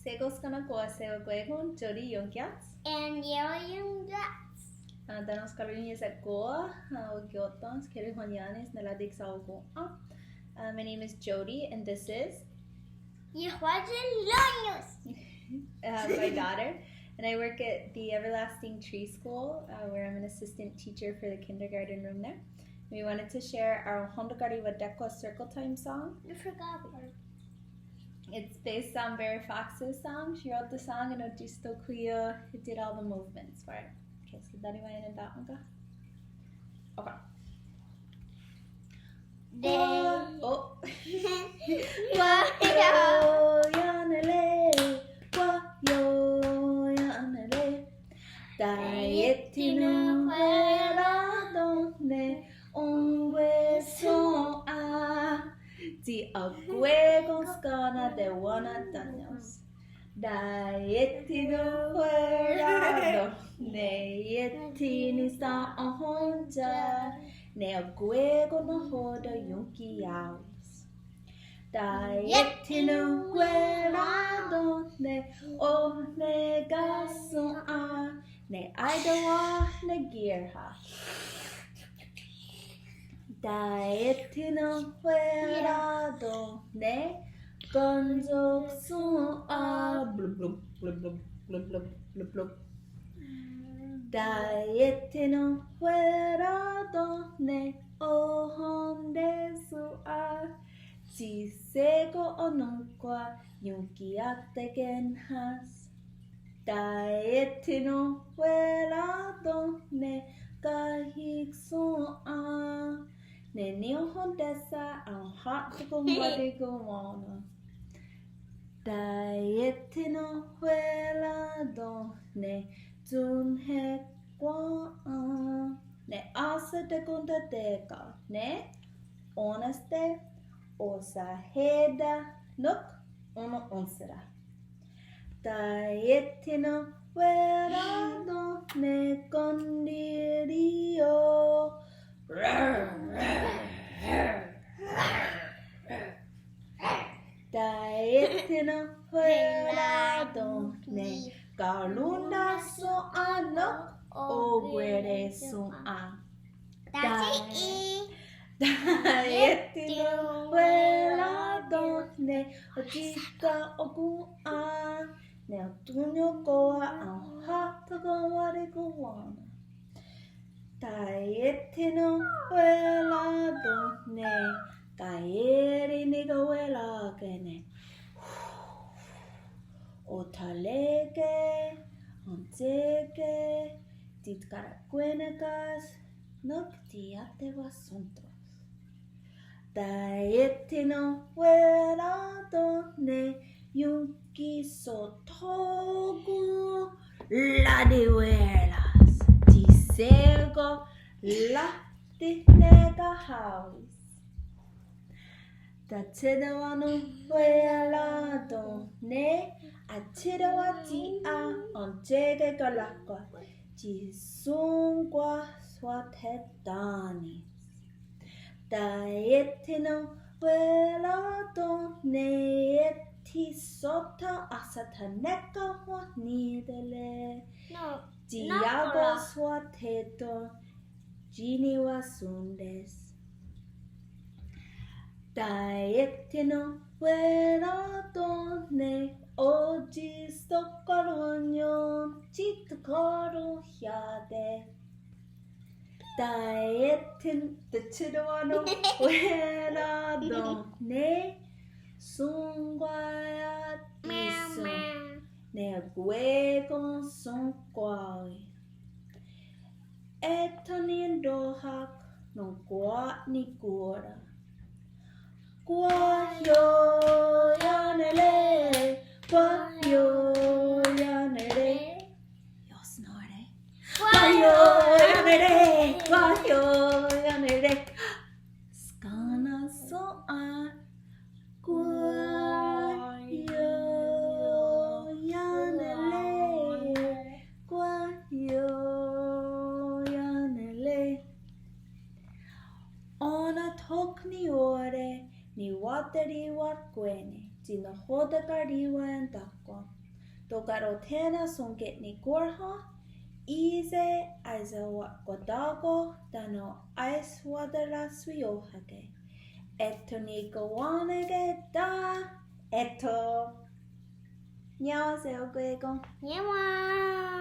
Segos kana ko seo gwegon Jody Yongyats. And Youngyats. Danos Carolina sa ko gyotons kere honyanes na ladik sa ko. My name is Jody and this is my daughter. And I work at the Everlasting Tree School where I'm an assistant teacher for the kindergarten room there. We wanted to share our Hondogari Wadeko Circle Time song. You forgot one. It's based on Vera Fox's song. She wrote the song and Ojisto Kuyo did all the movements for it. Okay, so that you want to that one go? Okay. Oh. Wayo yanele, wayo yanele. Daetinu vera donde ungue so a. Di aguegos gana de wana daños. Daetinu vera donde yetini sa ahonja. Ne aguego no hoda yunki yaus. Daetinu guerado ne o ne gaso a ne aidawa ne girha. Daetinu guerado ne gonzo su a blub blub blub blub blub blub blub blub. Daetinu guerado ne ohonde su a chisego onunkwa yunki ategen has. Daetinu guerado ne kahik su a ne nihondesa an hatgo wadigo wana. Daetinu guerado ne Dunhe kwa ne asa de gunda deka ne honeste osa heda nuk uno onsera. Daetinu verado ne condirio. Daetinu verado ne Galunda so ano o guere so a. Daetinu verado ne ojika ogu a. Ne otunyo goa an hatago warigo wana. Daetinu verado ne gaeri nigawela gene. Otalege, ontege, titcaracuenegas, noctiate vasuntos. Daetinu verado ne yunki sotogu ladivelas. Tisego latinega haus. Daetinu verado ne Atidawati a ontege galakwa jisungwa swatetanis. Daetinu verado ne etisota asataneka wa nidele. No. Diago swateto jiniwa sundes. Daetinu verado ne Oji stokaronyo chitkaro hyade. Daetin the chidawano verado ne sungwaya isu ne guego son kwai. Etonin dohak no gua ni gura. Guayo yanele. Guayo yanere. Yo snore. Guayo yanere. Guayo yanere. Skana so a. Guayo yanele. Guayo yanele. Ona tokni ore ni wateri wakwene. Dina hodaga riwan dakwa. Dogaro tena songet ni gorha. Ize aiza wadago dano ais wadala suyohage. Eto ni gawanage da. Eto. 안녕하세요, 고해공. 안녕.